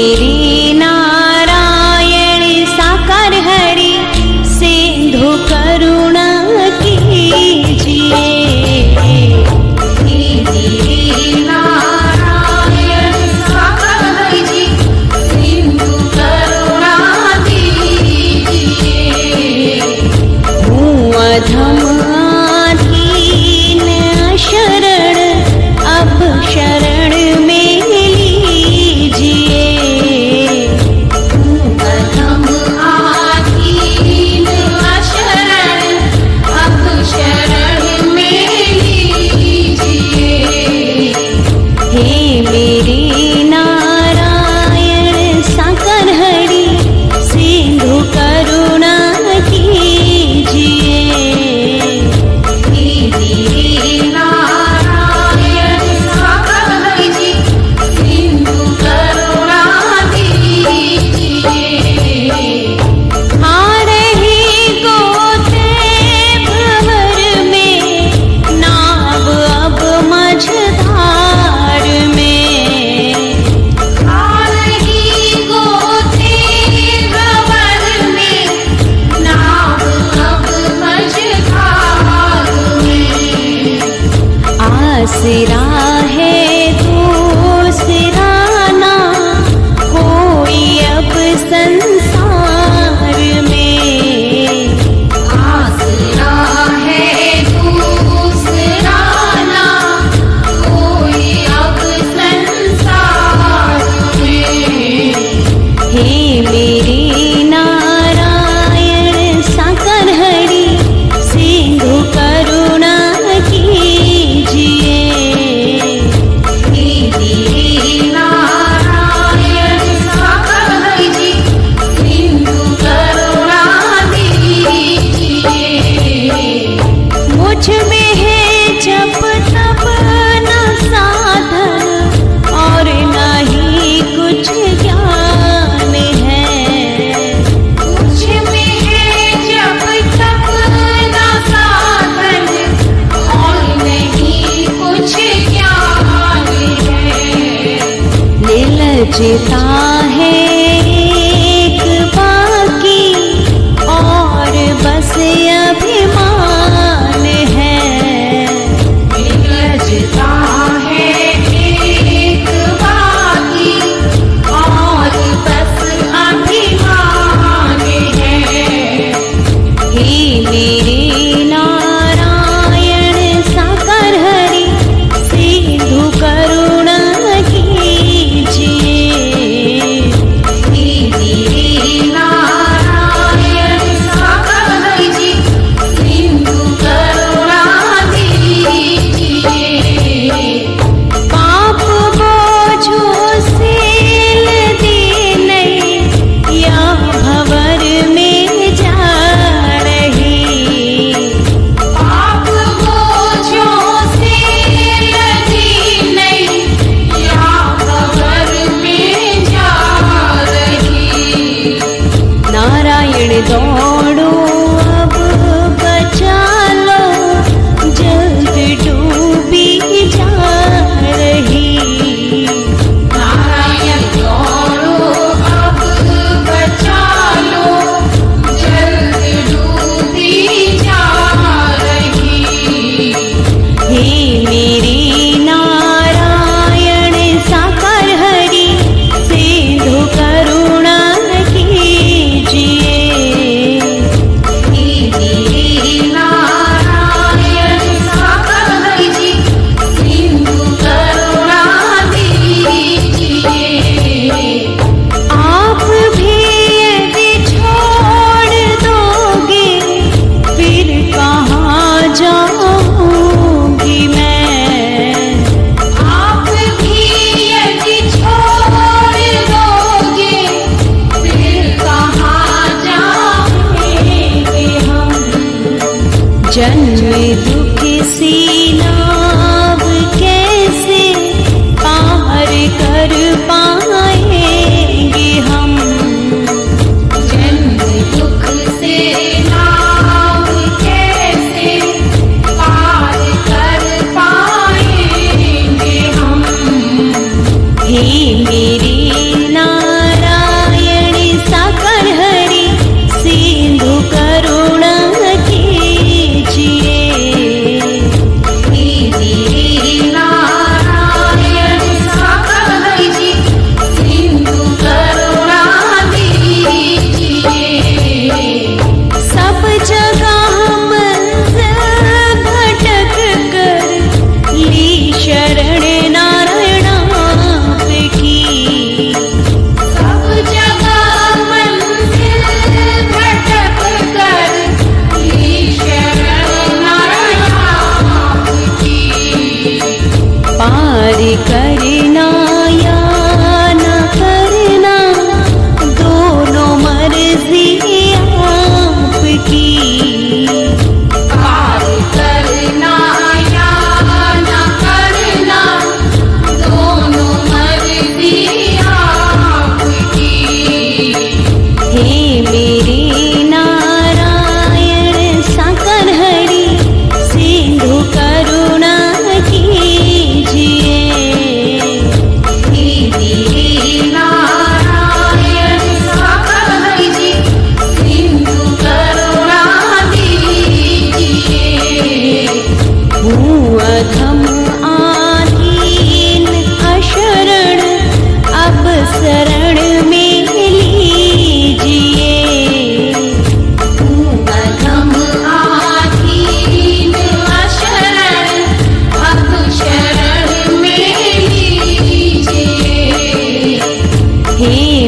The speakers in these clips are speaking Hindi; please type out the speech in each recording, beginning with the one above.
मेरे नारायण साकार हरि सिंधु करुणा कीजिए। अधमाधीन शरण अब शरण में लीजिए। अधमाधीन शरण अब शरण में लीजिए। हे मेरे नारायण साकार हरि सिंधु करुणा कीजिए। आसरा है दूसरा ना कोई अब संसार में। आसरा है दूसरा ना कोई अब संसार में। हे मेरे नारायण साकार हरि सिंधु करुणा कीजिए। मुझ में है जप तप न साधन और न ही कुछ ज्ञान है। मुझ में है जप तप न साधन और नहीं कुछ ज्ञान है। निर्लज्जता है एक बाकी और बस अभिमान है। निर्लज्जता है एक बाकी और बस अभिमान है। हे मेरे नारायण साकार हरि सिंधु करुणा कीजिए।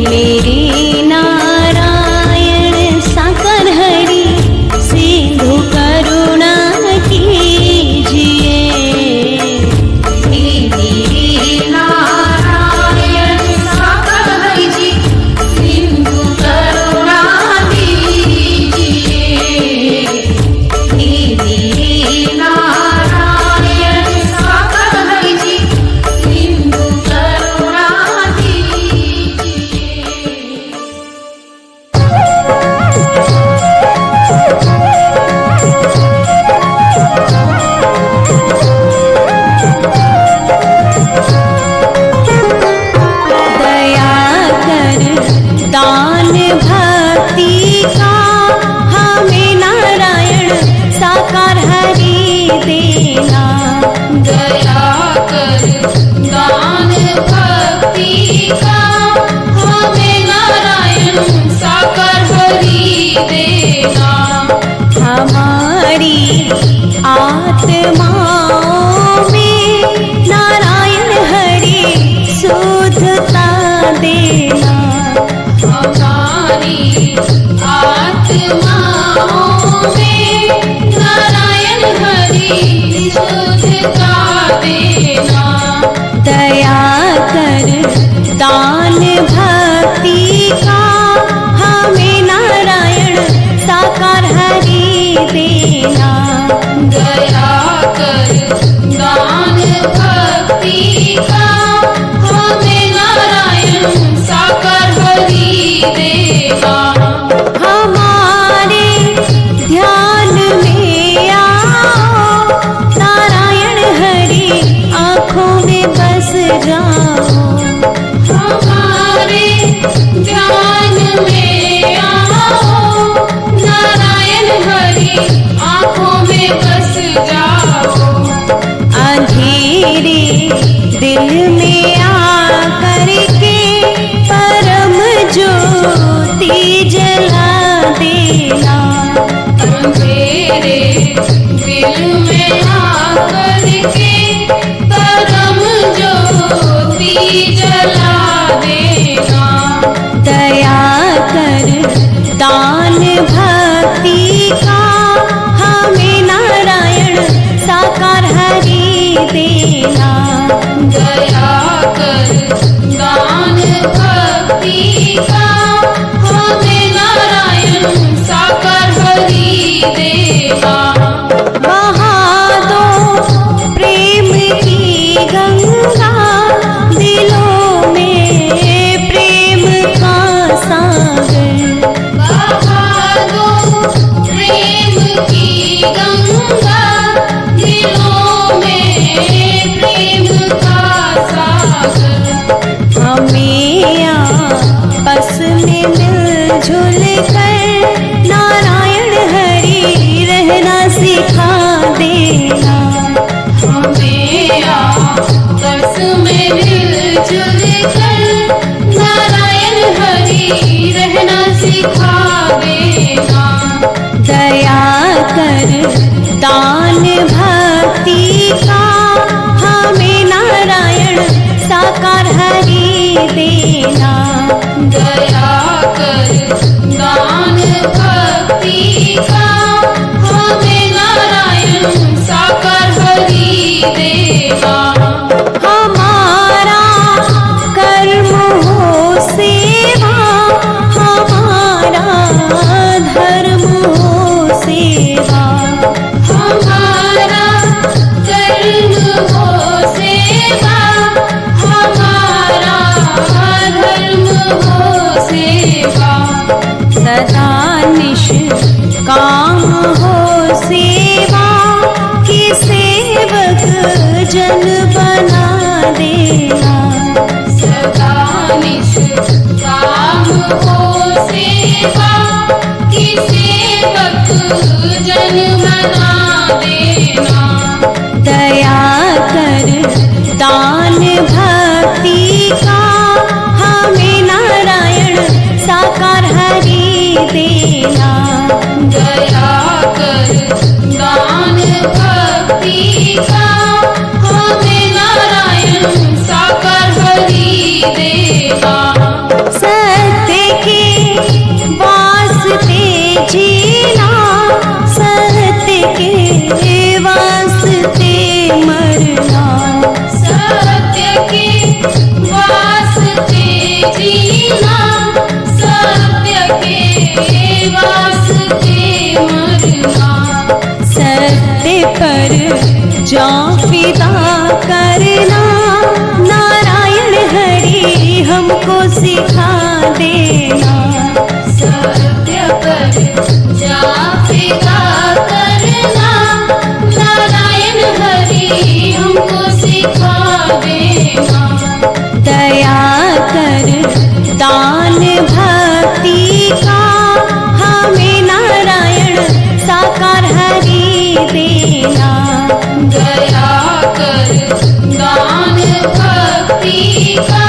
मेरे नारायण साकर हरि सिंधु करुणा कीजिए। हे मेरे नारायण साकर हरि जी सिंधु करुणा दीजिए। हे मेरे नारायण साकर हरि जी सिंधु करुणा दया कर दान भक्ति का हमें नारायण साकार हरि देना। दया कर दान भक्ति का हमें नारायण साकार हरि देना। हमारी आत्माओं में नारायण हरि शुद्धता देना। हमारी आत्माओं में नारायण हरि शुद्धता देना। दया कर दान भक्ति का हमें नारायण साकार हरि देना। दया कर दान भक्ति का हमें नारायण साकार हरि देना। हमारे ध्यान में आओ नारायण हरि आँखों में बस जाओ। हमारे ध्यान में आओ नारायण हरि आँखों में बस जाओ। अंधेरे दिल में आकर के परम ज्योति जला देना। अंधेरे दिल में आकर के परम ज्योति जला देना। दया कर दान भक्ति का हमें नारायण साकार हरि देना। दया कर दान भक्ति का हमें नारायण साकार हरि देना। बहा दो प्रेम की गंगा दिलों में प्रेम का सागर। बहा दो प्रेम की गंगा दिलों में प्रेम का सागर। हमें आपस में मिलजुल कर नारायण हरि रहना सिखा देना। हमें आपस में मिलजुल कर नारायण हरि रहना सिखा देना। दया कर दान भक्ति का हमें नारायण साकार हरि देना। दया कर दान भक्ति का हमें नारायण साकार हरि देना। हमारा कर्म हो सेवा, हमारा धर्म हो सेवा। हमारा कर्म हो सेवा, हमारा धर्म हो सेवा। सदा निष्काम हो सेवा कि सेवक जन बना देना। सदा निष्काम हो सेवा कि सेवक जन बना देना। दया कर दान भक्ति का हमें नारायण साकार हरि देना। दया कर दान भक्ति का हमें नारायण साकार हरि देना। जा फिदा करना, नारायण हरि हमको सिखा देना। सत्य पर जा फिदा करना, नारायण हरि हमको सिखा देना। दया कर दान भक्ति का, हमें नारायण साकार हरि देना। दया कर दान भक्ति का,